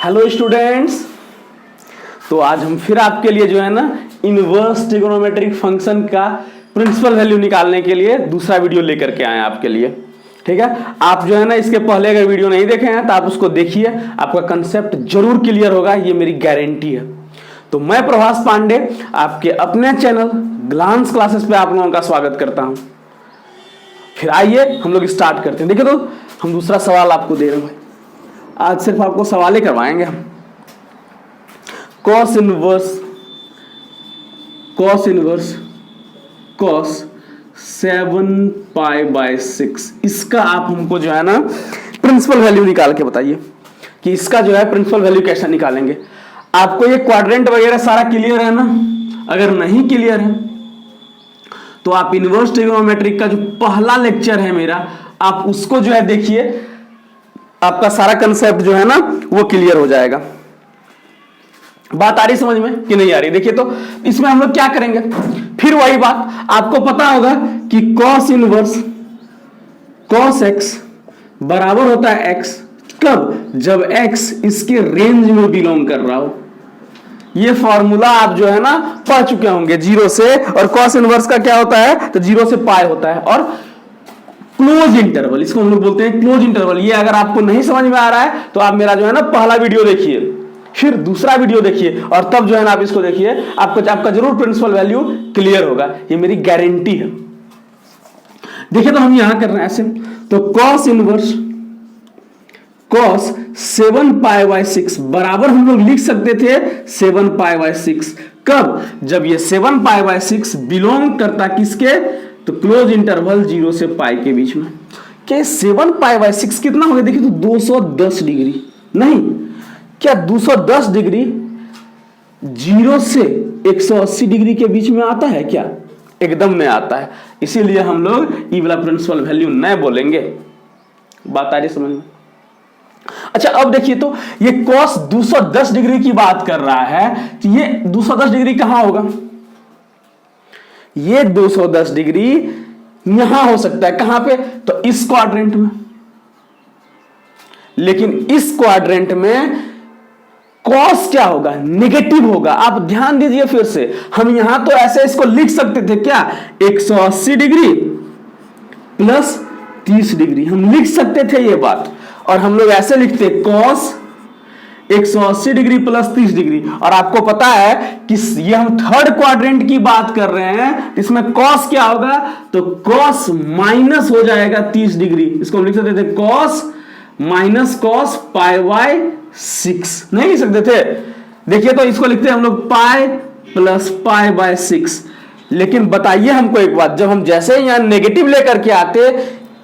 Hello students. तो आज हम फिर आपके लिए जो है ना इनवर्स ट्रिगोनोमेट्रिक फंक्शन का प्रिंसिपल वैल्यू निकालने के लिए दूसरा वीडियो लेकर के आए हैं आपके लिए। ठीक है, आप जो है ना इसके पहले अगर वीडियो नहीं देखे हैं तो आप उसको देखिए, आपका कंसेप्ट जरूर क्लियर होगा, ये मेरी गारंटी है। तो मैं प्रभास पांडे आपके अपने चैनल ग्लांस क्लासेस पे आप लोगों का स्वागत करता हूं। फिर आइए हम लोग स्टार्ट करते हैं। देखिए तो हम दूसरा सवाल आपको दे रहे हैं। आज सिर्फ आपको सवाल ही करवाएंगे हम। कॉस इनवर्स कॉस 7π/6, इसका आप हमको जो है ना प्रिंसिपल वैल्यू निकाल के बताइए कि इसका जो है प्रिंसिपल वैल्यू कैसे निकालेंगे। आपको ये क्वाड्रेंट वगैरह सारा क्लियर है ना? अगर नहीं क्लियर है तो आप इनवर्स ट्रिगोनोमेट्रिक का जो पहला लेक्चर है मेरा, आप उसको जो है देखिए, आपका सारा कंसेप्ट जो है ना वो क्लियर हो जाएगा। बात आ रही समझ में कि नहीं आ रही? देखिए तो इसमें हम लोग क्या करेंगे, फिर वही बात, आपको पता होगा कि कॉस इनवर्स कॉस एक्स बराबर होता है एक्स, कब? जब एक्स इसके रेंज में बिलोंग कर रहा हो। ये फॉर्मूला आप जो है ना पढ़ चुके होंगे जीरो से, और कॉस इनवर्स का क्या होता है तो जीरो से पाई होता है, और क्लोज इंटरवल, इसको हम लोग बोलते हैं क्लोज इंटरवल। ये अगर आपको नहीं समझ में आ रहा है तो आप मेरा जो है ना पहला वीडियो देखिए, फिर दूसरा वीडियो देखिए, और तब जो है ना आप इसको देखिए, आपका जरूर प्रिंसिपल वैल्यू क्लियर होगा, ये मेरी गारंटी है। देखिए तो हम यहां कर रहे हैं ऐसे, तो कॉस इनवर्स कॉस 7π/6 बराबर हम लोग लिख सकते थे 7π/6, कब? जब ये 7π/6 बिलोंग करता किसके? तो क्लोज इंटरवल 0 से पाई के बीच में। क्या 7π/6 कितना हो गया? देखिए तो 210 डिग्री, नहीं क्या 210 डिग्री 0 से 180 डिग्री के बीच में आता है क्या? एकदम में आता है, इसीलिए हम लोग ई वाला प्रिंसिपल वैल्यू नहीं बोलेंगे। बात आ रही समझ में? अच्छा अब देखिए तो ये cos 210 डिग्री की बात कर रहा है, कि ये 210 डिग्री कहां होगा? ये 210 डिग्री यहां हो सकता है, कहां पे? तो इस क्वाड्रेंट में। लेकिन इस क्वाड्रेंट में cos क्या होगा? नेगेटिव होगा। आप ध्यान दीजिए फिर से, हम यहां तो ऐसे इसको लिख सकते थे क्या, 180 डिग्री प्लस 30 डिग्री, हम लिख सकते थे ये बात, और हम लोग ऐसे लिखते cos 180 डिग्री प्लस 30 डिग्री। और आपको पता है कि ये हम थर्ड क्वाड्रेंट की बात कर रहे हैं, इसमें cos क्या होगा? तो cos माइनस हो जाएगा 30 डिग्री, इसको हम लिख सकते थे cos माइनस cos π/6, नहीं लिख सकते थे? देखिए तो इसको लिखते हैं हम लोग पाई प्लस π/6। लेकिन बताइए हमको एक बात, जब हम जैसे यहां नेगेटिव लेकर के आते,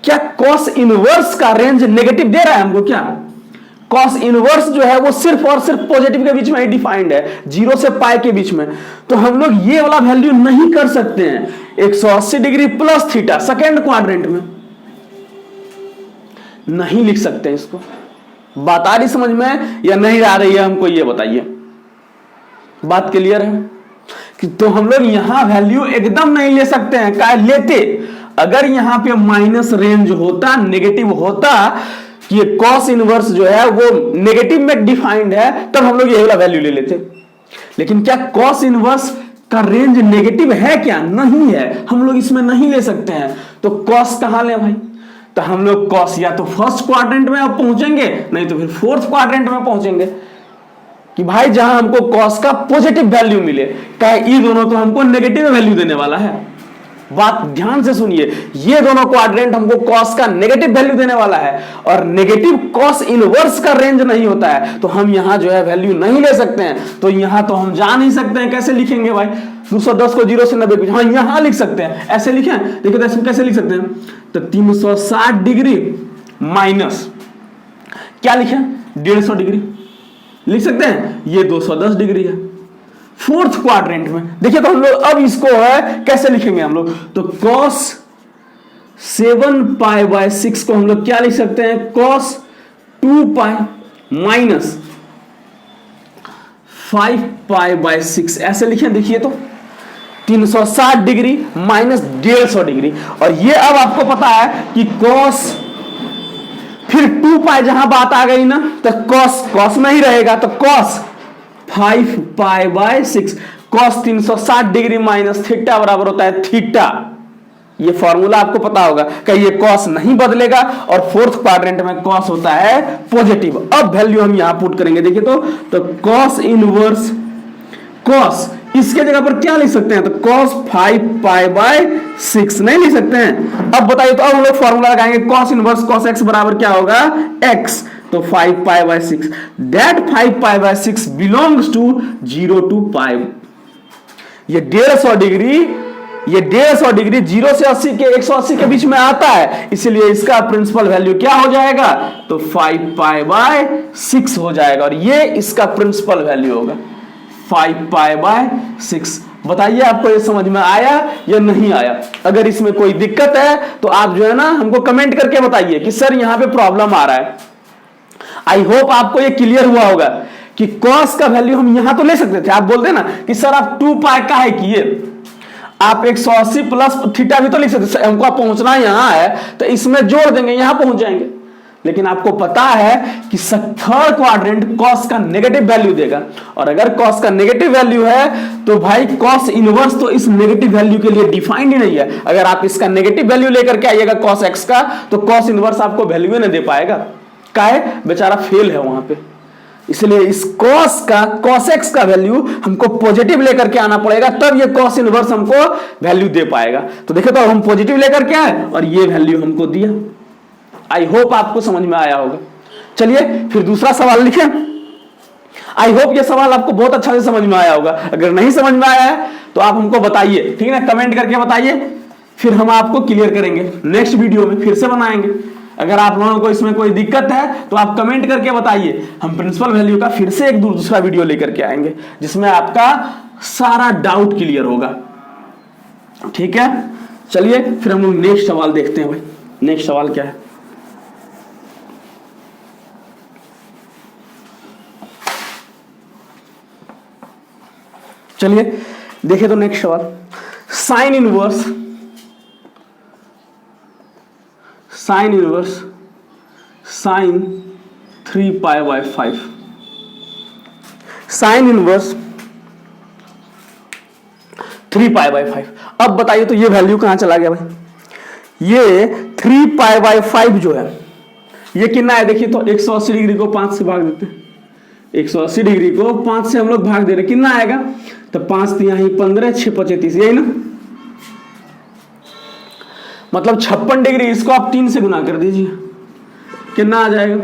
क्या cos इनवर्स का रेंज नेगेटिव दे रहा है हमको? क्या cos इनवर्स जो है वो सिर्फ और सिर्फ पॉजिटिव के बीच में ही डिफाइंड है, 0 से पाई के बीच में। तो हम लोग ये वाला वैल्यू नहीं कर सकते हैं, 180 degree plus theta second quadrant में नहीं लिख सकते इसको। बात आ रही समझ में या नहीं आ रही है हमको ये बताइए। बात क्लियर है कि तो हम लोग यहां वैल्यू एकदम नहीं ले सकते हैं। क्या लेते? अगर यहां पे माइनस रेंज होता, नेगेटिव होता, कि ये cos इनवर्स जो है वो नेगेटिव में डिफाइंड है, तब हम लोग ये वाला वैल्यू ले लेते। लेकिन क्या cos इनवर्स का रेंज नेगेटिव है क्या? नहीं है, हम लोग इसमें नहीं ले सकते हैं। तो cos कहां ले भाई? तो हम लोग cos या तो फर्स्ट क्वाड्रेंट में अब पहुंचेंगे, नहीं तो फिर फोर्थ क्वाड्रेंट में पहुंचेंगे, कि भाई जहां हमको cos का पॉजिटिव वैल्यू मिले। क्या ये दोनों तो हमको नेगेटिव वैल्यू देने वाला है। बात ध्यान से सुनिए, ये दोनों क्वाड्रेंट हमको cos का नेगेटिव वैल्यू देने वाला है, और नेगेटिव cos इनवर्स का रेंज नहीं होता है, तो हम यहां जो है वैल्यू नहीं ले सकते हैं। तो यहां तो हम जा नहीं सकते हैं। कैसे लिखेंगे भाई? 210 को 0 से 90, हाँ यहां लिख सकते हैं, ऐसे लिखें। देखो तो कैसे लिख सकते हैं, तो 360 डिग्री माइनस क्या लिखें, 150 डिग्री लिख सकते हैं, ये 210 डिग्री है फोर्थ क्वाड्रेंट में। देखिए तो हम लोग अब इसको है कैसे लिखेंगे हम लोग, तो cos 7π/6 को हम लोग क्या लिख सकते हैं, cos 2π माइनस 5π/6 ऐसे लिखें। देखिए तो 360 डिग्री माइनस 150 डिग्री, और ये अब आपको पता है कि cos फिर 2 पाई जहां बात आ गई ना तो कॉस कॉस में ही रहेगा, तो cos 5 pi by 6, cos 360 degree minus theta बराबर होता है थीटा। ये फॉर्मूला आपको पता होगा कि ये कॉस नहीं बदलेगा और फोर्थ क्वाड्रेंट में कॉस होता है पॉजिटिव। अब वैल्यू हम यहां पुट करेंगे, देखिए तो कॉस इनवर्स कॉस इसके जगह पर क्या लिख सकते हैं, तो cos 5 पाई बाय 6 नहीं लिख सकते हैं। अब बताइए, तो अब हम लोग फॉर्मूला लगाएंगे, cos इनवर्स cos x बराबर क्या होगा x, तो 5 pi by 6, that 5 pi by 6 belongs to 0 to pi. ये 150 डिग्री, ये 150 डिग्री 0 से 80 के 180 के बीच में आता है, इसलिए इसका प्रिंसिपल वैल्यू क्या हो जाएगा, तो 5 पाई बाय 6 हो जाएगा और ये इसका प्रिंसिपल वैल्यू होगा 5 पाई बाय 6। बताइए आपको ये समझ में आया या नहीं आया? अगर इसमें कोई दिक्कत है तो आप जो है ना हमको कमेंट करके बताइए कि सर यहां पे प्रॉब्लम आ रहा है। आई होप आपको ये क्लियर हुआ होगा कि कॉस का वैल्यू हम यहां तो ले सकते थे, आप बोलते ना कि सर आप 2 पाई का है किए, आप 180 प्लस थीटा भी तो लिख सकते, हमको पहुंचना यहां है तो इसमें जोड़ देंगे, यहां पहुंच जाएंगे। लेकिन आपको पता है कि थर्ड क्वाड्रेंट कॉस का नेगेटिव वैल्यू देगा, और अगर कॉस का नेगेटिव वैल्यू है तो भाई कॉस इनवर्स तो इस नेगेटिव वैल्यू के लिए डिफाइंड ही नहीं है। अगर आप इसका नेगेटिव वैल्यू लेकर के आइएगा कॉस एक्स का, तो कॉस इनवर्स आपको वैल्यू ही नहीं दे पाएगा, काहे बेचारा फेल है वहां पे। इसलिए इस कॉस का कॉस एक्स का वैल्यू हमको पॉजिटिव लेकर के आना पड़ेगा, तब ये कॉस इनवर्स हमको वैल्यू दे पाएगा। तो देखो तो हम पॉजिटिव लेकर के आए और ये वैल्यू हमको दिया। आई होप आपको समझ में आया होगा। चलिए फिर दूसरा सवाल लिखें। आई होप ये सवाल आपको बहुत अच्छा से समझ में आया होगा। अगर नहीं समझ में आया है तो आप हमको बताइए, ठीक है ना, कमेंट करके बताइए, फिर हम आपको क्लियर करेंगे। नेक्स्ट वीडियो में फिर से बनाएंगे। अगर आप लोगों को इसमें कोई दिक्कत है तो आप कमेंट करके बताइए, हम प्रिंसिपल वैल्यू का फिर से एक दूसरा वीडियो लेकर के आएंगे जिसमें आपका सारा डाउट क्लियर होगा। ठीक है, चलिए फिर हम लोग नेक्स्ट सवाल देखते हैं। भाई नेक्स्ट सवाल क्या है? चलिए देखिए तो नेक्स्ट सवाल, sign inverse sign 3 pi by 5, sine inverse 3 pi by 5। अब बताइए तो ये वैल्यू कहां चला गया भाई? ये 3 पाई बाय 5 जो है ये कितना है? देखिए तो 180 डिग्री को 5 से भाग देते हैं, 180 डिग्री को 5 से हम लोग भाग दे रहे, कितना आएगा? तो 5 तिया ही 15, 6 5 30, यही ना, मतलब 56 डिग्री। इसको आप 3 से गुना कर दीजिए, कितना आ जाएगा?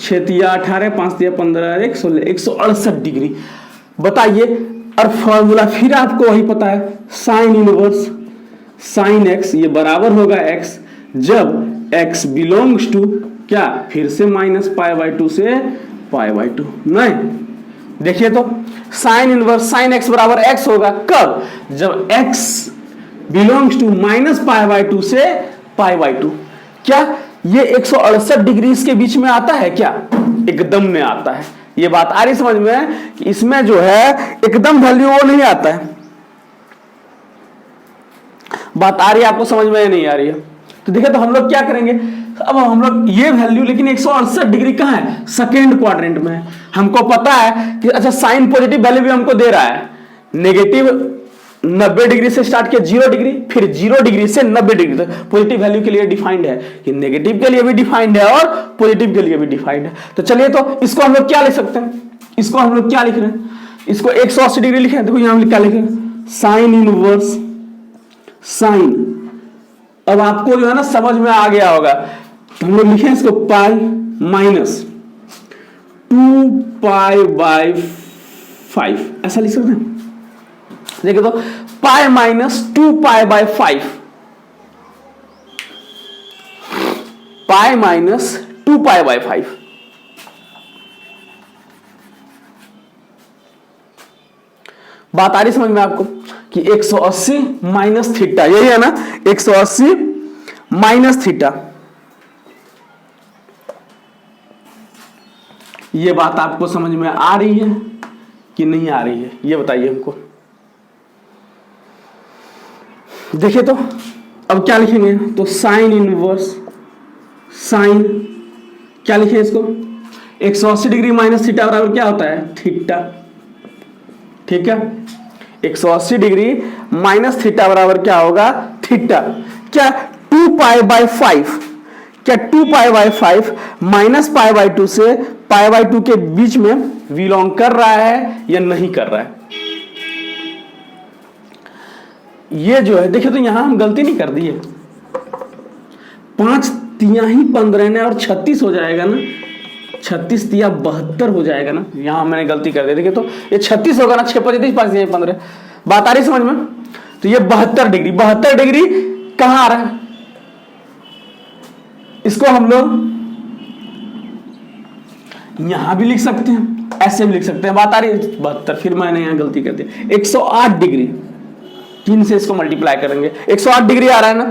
6 तिया 18, 5 तिया 15, 168 डिग्री। बताइए, और फॉर्मूला फिर आपको वही पता है, साइन इनवर्स साइन एक्स ये बराबर होगा एक्स जब एक्स बिलोंग्स टू क्या, फिर से माइनस पाई बाय 2 से पाई बाय 2। नहीं, देखिए तो साइन इनवर्स साइन एक्स बराबर एक्स होगा कब? जब x belongs to minus pi by 2 से पाई बाय 2। क्या ये 168 डिग्री इसके बीच में आता है क्या? एकदम में आता है। ये बात आ रही समझ में कि इसमें जो है एकदम वैल्यू वो नहीं आता है। बात आ रही है आपको समझ में या नहीं आ रही है? तो देखिए तो हम लोग क्या करेंगे, अब हम लोग ये वैल्यू, लेकिन 168 डिग्री कहां है? सेकेंड क्वाड्रेंट में। हमको पता है कि अच्छा साइन पॉजिटिव वैल्यू भी हमको दे रहा है, नेगेटिव 90 डिग्री से स्टार्ट किया 0 डिग्री, फिर 0 डिग्री से 90 डिग्री तक पॉजिटिव वैल्यू के लिए डिफाइंड है, कि नेगेटिव के लिए भी डिफाइंड है और पॉजिटिव के लिए भी डिफाइंड है। तो चलिए तो इसको हम लोग क्या लिख सकते हैं? इसको हम लोग क्या लिख रहे हैं? इसको 180 डिग्री लिखे हैं। देखो यहां हम क्या लिखे हैं, साइन इनवर्स साइन। अब आपको जो है ना समझ में आ गया होगा, तो हम लोग लिखे इसको पाई माइनस 2 पाई बाय 5, ऐसा लिख सकते हैं। देखिए तो pi minus 2 pi by 5, pi minus 2 pi by 5। बात आ रही समझ में आपको कि 180 माइनस थीटा, यही है ना, 180 माइनस थीटा। ये बात आपको समझ में आ रही है कि नहीं आ रही है, ये बताइए हमको। देखिए तो अब क्या लिखेंगे, तो साइन इनवर्स साइन क्या लिखे इसको, 180 डिग्री माइनस थीटा बराबर क्या होता है, थीटा। ठीक है, 180 डिग्री माइनस थीटा बराबर क्या होगा, थीटा। क्या 2 पाई बाय 5, क्या 2 pi by 5 minus pi by 2 से पाई बाय 2 के बीच में बिलोंग कर रहा है या नहीं कर रहा है। ये जो है देखिए, तो यहां हम गलती नहीं कर दी है, 5 तिया ही 15 ने और 36 हो जाएगा ना, 36 तिया 72 हो जाएगा ना, यहां मैंने गलती कर दी। देखिए तो ये 36 होगा ना, 6 35 5 15, बात आ रही समझ में। तो ये 72 डिग्री, 72 डिग्री कहां आ रहा है, इसको हम लोग यहां भी लिख सकते हैं, ऐसे भी लिख सकते हैं, बात आ रही है 72। फिर मैंने यहां गलती कर दी, 108 डिग्री, 3 से इसको मल्टीप्लाई करेंगे, 108 डिग्री आ रहा है ना।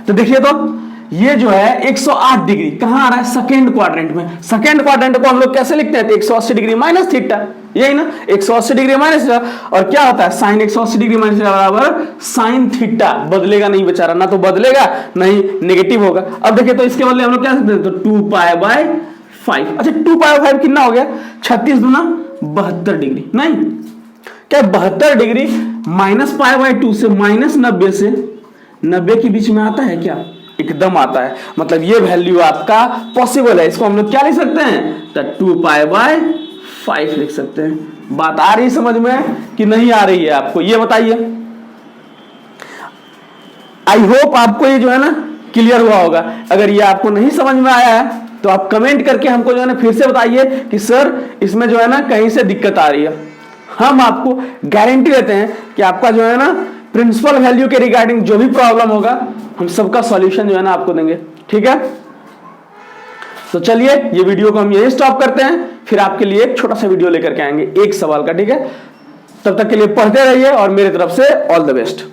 तो देखिए तो ये जो है 108 डिग्री कहां आ रहा है, सेकेंड क्वाड्रेंट में। सेकेंड क्वाड्रेंट को हम लोग कैसे लिखते हैं, 180 डिग्री माइनस थीटा, यही ना, 180 डिग्री माइनस थीटा। और क्या होता है, साइन 180 डिग्री माइनस थीटा बराबर साइन थीटा, बदलेगा नहीं बेचारा, ना तो बदलेगा नहीं नेगेटिव होगा। अब देखिए तो इसके बदले हम लोग क्या सकते हैं, तो 2 पाई बाय 5। अच्छा 2 पाई बाय 5 कितना हो गया, 36 दूना 72 डिग्री, नहीं क्या 72 डिग्री माइनस पाई बाय 2 से माइनस 90 से 90 के बीच में आता है क्या, एकदम आता है। मतलब ये वैल्यू आपका पॉसिबल है। इसको हम लोग क्या लिख सकते हैं, तो 2 पाई बाय 5 लिख सकते हैं। बात आ रही समझ में कि नहीं आ रही है आपको, ये बताइए। आई होप आपको ये जो है ना क्लियर हुआ होगा। अगर ये आपको नहीं समझ में आया है तो आप कमेंट करके हमको जो है ना फिर से बताइए कि सर इसमें जो है ना कहीं से दिक्कत आ रही है। हम आपको गारंटी देते हैं कि आपका जो है ना प्रिंसिपल वैल्यू के रिगार्डिंग जो भी प्रॉब्लम होगा हम सबका सॉल्यूशन जो है ना आपको देंगे। ठीक है, तो चलिए ये वीडियो को हम यही स्टॉप करते हैं, फिर आपके लिए एक छोटा सा वीडियो लेकर के आएंगे एक सवाल का। ठीक है, तब तक के लिए पढ़ते रहिए और मेरी तरफ से ऑल द बेस्ट।